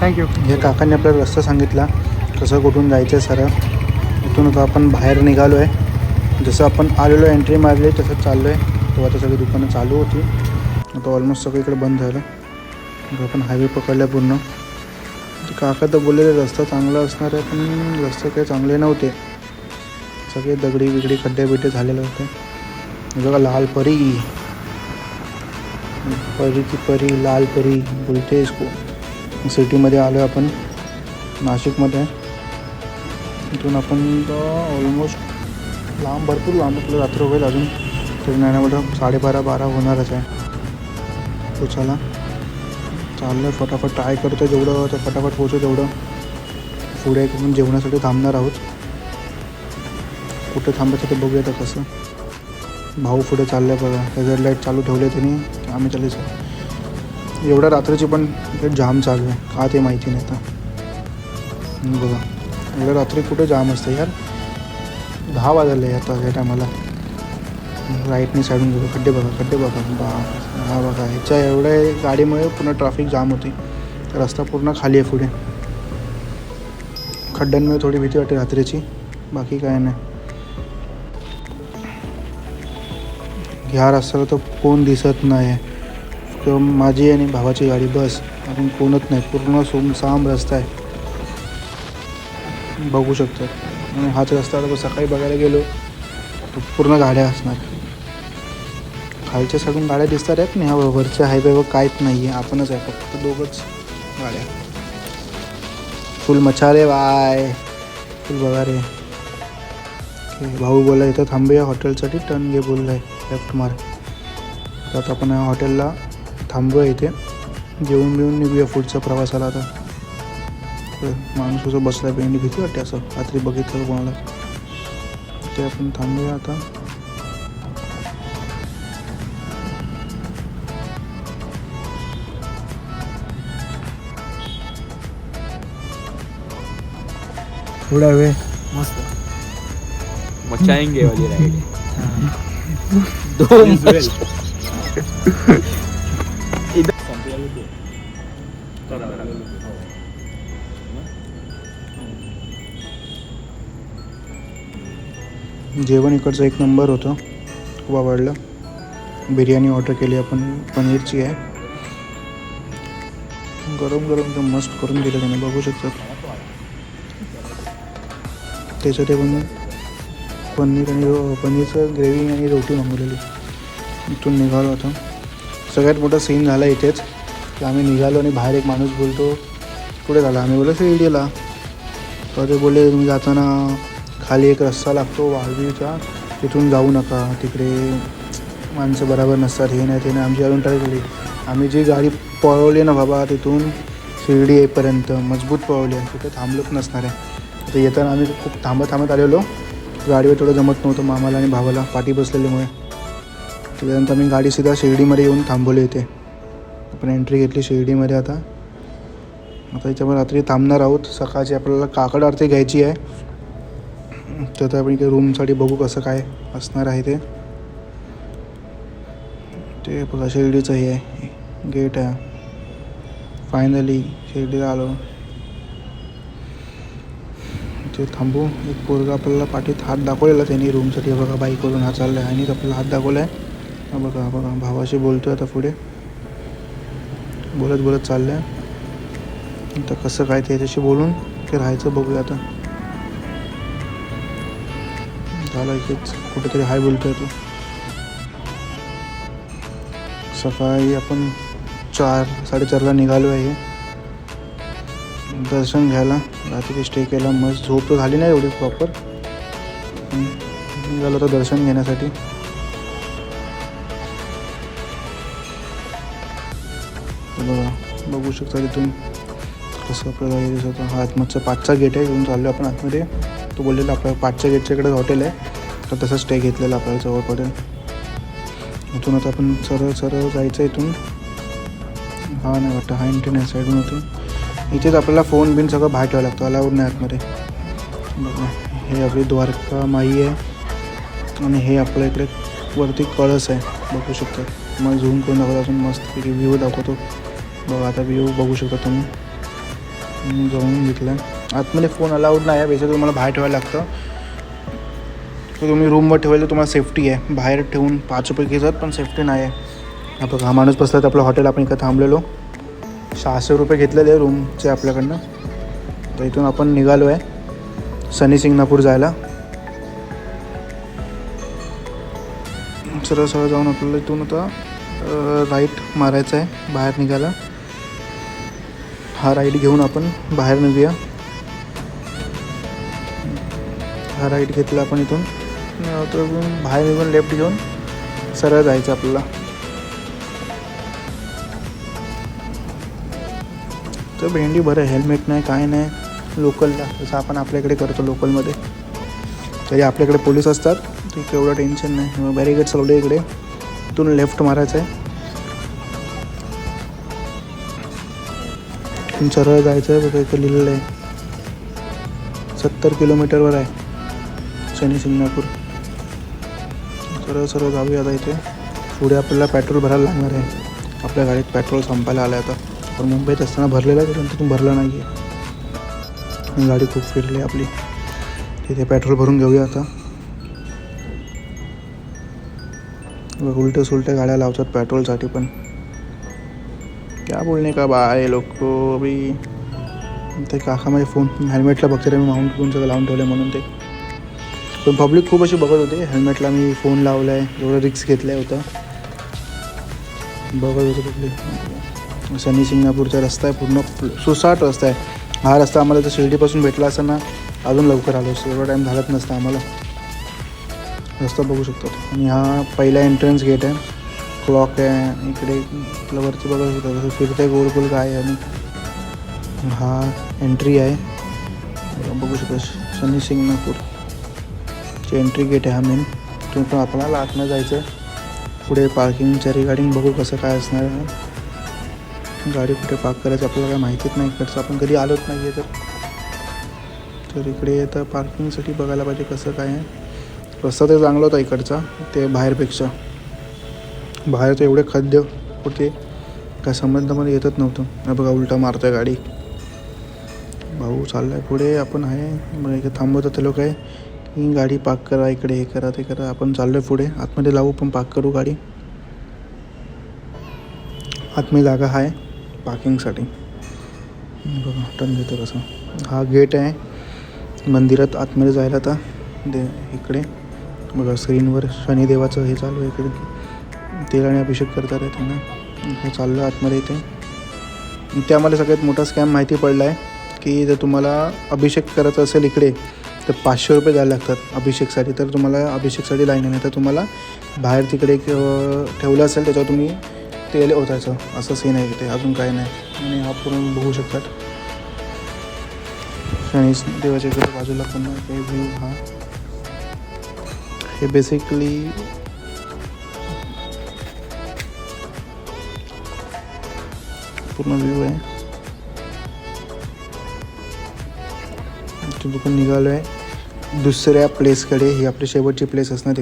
Thank you. हे काकांनी आपल्याला रस्ता सांगितला कसं कुठून जायचं आहे सरळ. इथून आता आपण बाहेर निघालो आहे. जसं आपण आलेलो एंट्री मारली तसंच चाललो आहे. तेव्हा आता सगळी दुकानं चालू होती. आता ऑलमोस्ट सगळीकडे बंद झालं. आपण हायवे पकडला पूर्ण. काका तर बोललेले रस्ता चांगला असणार आहे, पण रस्ते काही चांगले नव्हते. सगळे दगडी बिगडी खड्डे बिड्डे झालेले होते. बघा लाल परी, परी की परी, लाल परी बोलते इसको. सिटीमध्ये आलो आहे आपण, नाशिकमध्ये. इथून आपण ऑलमोस्ट भरपूर लांब आपलं रात्र होईल अजून. ट्रेन येण्यामध्ये 12:30 होणारच आहे. तो चला चाललं फटाफट ट्राय करतो जेवढं तर फटाफट पोहोचू तेवढं. पुढे आपण जेवणासाठी थांबणार आहोत. कुठं थांबायचं ते बघूया तर कसं. भाऊ पुढे चाललं आहे बघा. हेजर लाईट चालू ठेवले त्यांनी, आम्ही चालले सर. एवढ्या रात्रीची पण जाम चालू आहे का ते माहिती नाही आता. बघा एवढ्या रात्री कुठे जाम असतं यार. 10 वाजले आता या टायमाला. राईटनी साईडून बघा खड्डे बघा, खड्डे बघा. हा बघा ह्याच्या एवढ्या गाडीमुळे पूर्ण ट्रॅफिक जाम होती. रस्ता पूर्ण खाली आहे पुढे. खड्ड्यांमुळे थोडी भीती वाटते रात्रीची, बाकी काय नाही. ह्या रस्त्याला तर कोण दिसत नाही. किंवा माझी आणि भावाची गाडी बस, अजून कोणच नाही. पूर्ण सुमसाम रस्ता आहे, बघू शकतात. आणि हाच रस्ता आता सकाळी बघायला गेलो तर पूर्ण गाड्या असणार. खालच्या साईडून गाड्या दिसतात आहेत नाही. वरच्या हायवेवर काहीच नाही आहे, आपणच आहे फक्त दोघंच गाड्या. फुल मच्छा रे बाय, फुल बघा रे. भाऊ बोलला इथं थांबूया हॉटेलसाठी, टर्न घे बोलला आहे, लेफ्ट मार. तर आपण हॉटेलला थांबूया इथे, जेवून बिवून निघूया पुढच्या प्रवासाला. आता माणूस कसं बसला बेंडी भीती वाटते असं रात्री बघितलं कोणाला. ते आपण थांबूया आता. थोडा वेळ मस्त मचाएंगे वाली राइड. 2 जेवण इकडचं एक नंबर होतं, खूप आवडलं. बिर्याणी ऑर्डर केली आपण, पनीरची आहे. गरम गरम एकदम मस्त करून दिलं त्याने, बघू शकतात. त्याच्यात पण पनीरचं ग्रेव्ही आणि रोटी मागवलेली. इथून निघालो आता. सगळ्यात मोठा सीन झाला इथेच की आम्ही निघालो आणि बाहेर एक माणूस बोलतो कुठे झाला. आम्ही बोललो शिर्डीला. तर ते बोलले तुम्ही जाताना खाली एक रस्ता लागतो वाळवीचा, तिथून जाऊ नका, तिकडे माणसं बरोबर नसतात, हे नाही ते नाही. आमची अजून ट्राय केली. आम्ही जी गाडी पळवली ना बाबा तिथून शिर्डी येईपर्यंत मजबूत पळवली आहे, कुठे थांबलोच नसणार आहे. आता येताना आम्ही खूप थांबत आलेलो. गाडीवर थोडं जमत नव्हतं मामाला आणि भावाला पाठी बसलेल्यामुळे. त्याच्यानंतर आम्ही गाडी सीधा शिर्डीमध्ये येऊन थांबवली इथे. आपण एंट्री घेतली शिर्डीमध्ये. आता याच्यावर रात्री थांबणार आहोत. सकाळची आपल्याला काकड आरती घ्यायची आहे. तर आपण इथे रूमसाठी बघू कसं काय असणार आहे ते. ते बघा शिर्डीचं हे आहे गेट आहे. फायनली शिर्डीला आलो. ते थांबू. एक पोरगा आपल्याला पाठीत हात दाखवलेला त्यांनी रूमसाठी. बघा बाईकवरून हा चालला आहे आणि आपल्याला हात दाखवला आहे. बघा भावाशी बोलतो आहे आता पुढे. बोलत चाललं आहे. आता कसं काय त्याच्याशी बोलून ते राहायचं बघूया आता. झालं इथेच कुठेतरी हाय बोलतोय तो. सकाळी आपण 4-4:30ला निघालो आहे दर्शन घ्यायला. रात्री स्टे केला, मस्त झोप तर झाली नाही एवढी प्रॉपर. निघालो होतं दर्शन घेण्यासाठी. बघू शकता तिथून कसं आपल्याला हे दिसत होतं. हा आतमधचा 5चा गेट आहे. घेऊन चाललो आपण आतमध्ये. तो बोललेला आपल्या 5च्या गेटच्या इकडे हॉटेल आहे, तर तसं स्टे घेतलेलं आपल्याला जवळ पडेल. इथून आता आपण सरळ जायचं इथून. हा नाही वाटतं, हा एंट्री नाही, साईडून होते. इथेच आपल्याला फोन बिन सगळं बाहेर ठेवावं लागतं, अलाउड नाही आतमध्ये. बघा हे आपली द्वारका माई आहे आणि हे आपल्या इकडे वरती कळस आहे, बघू शकता. मग झूम करून दाखवतो अजून मस्त व्ह्यू दाखवतो. बघा आता व्ह्यू बघू शकता तुम्ही. जाऊन घेतलं आतमध्ये फोन अलाउड नाही आहे बेसिकली तुम्हाला बाहेर ठेवायला लागतं तर तुम्ही रूमवर ठेवायला तुम्हाला सेफ्टी आहे बाहेर ठेवून 5 रुपये घेतात पण सेफ्टी नाही आहे आपण हा माणूस बसला तर आपलं हॉटेल आपण इथं थांबलेलो 600 रुपये घेतलेले आहे रूमचे आपल्याकडनं तर इथून आपण निघालो आहे शनी शिंगणापूर जायला सरळ सरळ जाऊन आपल्याला इथून आता राईट मारायचं आहे बाहेर निघायला हा राईट घेऊन आपण बाहेर निघूया हा राईट घेतला आपण इथून तर बाहेर निघून लेफ्ट घेऊन सरळ जायचं आपल्याला तर भेंडी बरं हेल्मेट नाही काय नाही लोकलला जसं आपण आपल्याकडे करतो लोकलमध्ये तरी आपल्याकडे पोलीस असतात तर एवढं टेन्शन नाही बॅरिकेड चालवलं इकडे इथून लेफ्ट मारायचं आहे इथून सरळ जायचं आहे बघा इथं लिहिलेलं आहे 70 किलोमीटरवर आहे शनी शिंगणापूर सरळ सरळ जाऊया आता इथे पुढे आपल्याला पेट्रोल भरायला लागणार आहे आपल्या गाडीत पेट्रोल संपायला आलं आता पण मुंबईत असताना भरलेलं आहे पण तिथून भरलं नाही आहे गाडी खूप फिरली आपली तिथे पेट्रोल भरून घेऊया आता उलट्या सुलट्या गाड्या लावतात पेट्रोलसाठी पण क्या बोलणे का बाय लोक अभी ते काकामध्ये फोन हेल्मेटला बघते मी माउंट करून सगळं लावून ठेवलं म्हणून ते पण पब्लिक खूप अशी बघत होते हेल्मेटला मी फोन लावला आहे एवढं रिक्स घेतलं होतं बघत होतं पब्लिक शनी शिंगणापूरचा रस्ता आहे पूर्ण सुसाट रस्ता आहे हा रस्ता आम्हाला जर शिर्डीपासून भेटला असताना अजून लवकर आलो असतो एवढा टाईम झालाच नसता आम्हाला रस्ता बघू शकतात आणि हा पहिला एंट्रन्स गेट आहे क्लॉक आहे इकडे आपल्या वरती बघत होतं जसं फिरतंय गोल गोल काय आहे आणि हा एंट्री आहे बघू शकता शनी शिंगणापूरची एंट्री गेट आहे हा मेन तुम्ही पण आपल्याला आतनं जायचं आहे पुढे पार्किंगच्या रिगार्डिंग बघू कसं काय असणार आहे गाडी कुठे पार्क करायचं आपल्याला काय माहितीच नाही इकडचं आपण कधी आलोच नाही आहे तर इकडे आता पार्किंगसाठी बघायला पाहिजे कसं काय आहे रस्ता तर चांगला होता इकडचा ते बाहेरपेक्षा बाहेर तर एवढे खाद्य होते काय समजण्यामध्ये येतच नव्हतं नाही बघा उलटा मारतोय गाडी भाऊ चालला आहे पुढे आपण आहे मग इकडे थांबवतात ते लोक आहे की गाडी पार्क करा इकडे हे करा ते करा आपण चाललो आहे पुढे आतमध्ये लावू पण पार्क करू गाडी आतमध्ये जागा आहे पार्किंगसाठी बघा टर्न घेतो कसं हा गेट आहे मंदिरात आतमध्ये जायला आता इकडे बघा स्क्रीनवर शनिदेवाचं हे चालू आहे इकडे तेलाने अभिषेक करतात आहे त्यांना हे चाललं आतमध्ये इथे ते आम्हाला सगळ्यात मोठा स्कॅम माहिती पडला आहे की जर तुम्हाला अभिषेक करायचा असेल इकडे तर 500 रुपये द्यायला लागतात अभिषेकसाठी तर तुम्हाला अभिषेकसाठी लाईन नाही तर तुम्हाला बाहेर तिकडे ठेवलं असेल त्याच्यावर तुम्ही तेल ओतायचं असं सीन आहे इथे अजून काही नाही आणि हा पूर्ण बघू शकतात शनी देवाच्या इकडे बाजूला पण काही व्ह्यू हा हे बेसिकली पूर्ण व्ह्यू आहे तिथून निघालो आहे दुसऱ्या प्लेसकडे ही आपली शेवटची प्लेस असणार